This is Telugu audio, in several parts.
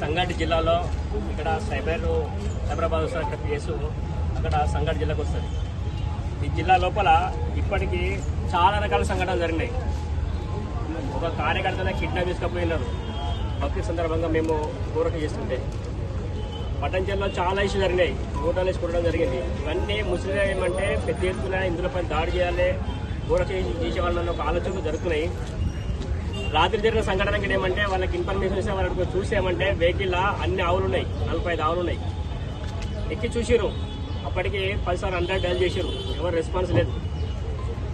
సంగారెడ్డి జిల్లాలో ఇక్కడ సైబరాబాద్ వస్తుంది, అక్కడ కేసు అక్కడ సంగారెడ్డి జిల్లాకు వస్తుంది. ఈ జిల్లా లోపల ఇప్పటికీ చాలా రకాల సంఘటనలు జరిగినాయి. ఒక కార్యకర్తనే కిడ్నాప్ తీసుకుపోయినారు. భక్తి సందర్భంగా మేము కోరిక చేస్తుంటే పట్టణంలో చాలా ఇష్యూ జరిగినాయి. ఓటాలు వేసుకోవడం జరిగింది. ఇవన్నీ ముస్లిం ఏమంటే పెద్ద ఎత్తున ఇందులోపై దాడి చేయాలి, కోరిక చేసేవాళ్ళని ఒక ఆలోచనలు జరుగుతున్నాయి. రాత్రి జరిగిన సంఘటనకి ఏమంటే వాళ్ళకి ఇన్ఫర్మేషన్ ఇస్తే వాళ్ళకి చూసేమంటే వెహికల్ అన్ని ఆవులు ఉన్నాయి, 45 ఆవులు ఉన్నాయి. ఎక్కి చూసిరు, అప్పటికి 10 సార్లు 100 డైల్ చేసిరు, ఎవరు రెస్పాన్స్ లేదు.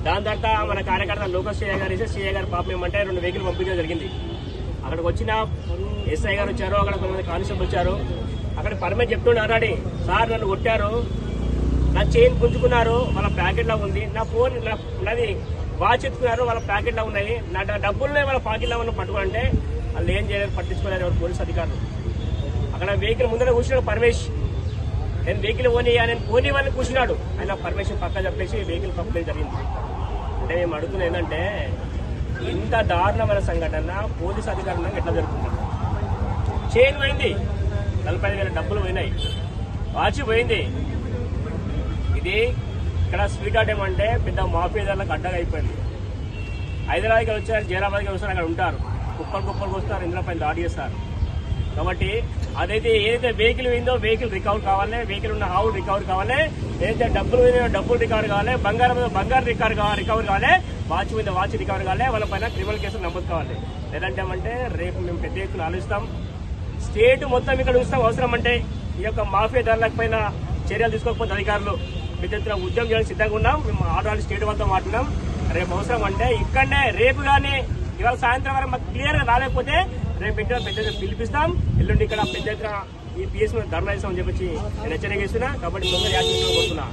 దాని తర్వాత మన కార్యకర్త లోకల్ సిఐ గారు ఇస్తే సిఐ గారు పాపం ఏమంటే 2 వెహికల్ పంపించడం జరిగింది. అక్కడికి వచ్చిన ఎస్ఐ గారు వచ్చారు, అక్కడ కొంతమంది కానిస్టేబుల్ వచ్చారు. అక్కడ పర్మిట్ చెప్తున్నారు, సార్ నన్ను కొట్టారు, నా చైన్ గుంజుకున్నారు, వాళ్ళ ప్యాకెట్లో ఉంది, నా ఫోన్ నాది వాచ్ ఎత్తుకున్నారు, వాళ్ళ ప్యాకెట్లో ఉన్నాయి, నా డబ్బులున్నాయి వాళ్ళ ప్యాకెట్లో ఉన్న పట్టుకుంటే వాళ్ళు ఏం చేయలేదు, పట్టించుకోలేదు ఎవరు పోలీస్ అధికారులు. అక్కడ వెహికల్ ముందర కూర్చున్నాడు పరమేష్. నేను వెహికల్ నేను పోనీ వాళ్ళని కూర్చున్నాడు, ఆయన పర్మిషన్ పక్క చెప్పేసి వెహికల్ పంపడం జరిగింది. అంటే మేము అడుగుతున్నా ఏంటంటే ఇంత దారుణమైన సంఘటన పోలీస్ అధికారులు ఎట్లా జరుగుతుంది? చైన్ పోయింది, 45,000 డబ్బులు పోయినాయి, వాచ్ పోయింది. ఇది ఇక్కడ శ్రీకాట్ ఏమంటే పెద్ద మాఫియాదారులకు అడ్డగా అయిపోయింది. హైదరాబాద్కి వచ్చారు, జైరాబాద్కి వస్తారు, అక్కడ ఉంటారు, కుప్పలు వస్తారు, ఇందులో పైన దాడి చేస్తారు. కాబట్టి అదైతే ఏదైతే వెహికల్ పోయిందో వెహికల్ రికవర్ కావాలి, వెహికల్ ఉన్న ఆవులు రికవర్ కావాలి, ఏదైతే డబ్బులు పోయినాయో డబ్బులు రికవర్ కావాలి, బంగారం రికవర్ కావాలి, వాచ్ మీద వాచ్ రికవర్ కావాలి, వాళ్ళ పైన క్రిమినల్ కేసులు నమోదు కావాలి. లేదంటే ఏమంటే రేపు మేము పెద్ద ఎత్తున ఆలోచిస్తాం, స్టేట్ మొత్తం ఇక్కడ చూస్తాం. అవసరం అంటే ఈ యొక్క మాఫియాదారులకు పైన చర్యలు తీసుకోకపోతే అధికారులు పెద్ద ఎత్తున ఉద్యమం చేయడానికి సిద్ధంగా ఉన్నాం. మేము ఆల్రెడీ స్టేట్ వాళ్ళతో మాట్లాడినాం. రేపు అవసరం అంటే ఇక్కడనే రేపు కానీ ఇవాళ సాయంత్రం వరకు మాకు క్లియర్గా రాలేకపోతే రేపు పెద్ద ఎత్తున పిలిపిస్తాం. ఎల్లుండి ఇక్కడ పెద్ద ఎత్తున ఈ పిఎస్ ధర్నా చేస్తామని చెప్పి నేను హెచ్చరిక చేస్తున్నా. కాబట్టి తొందర యాక్షన్ కోరుతున్నా.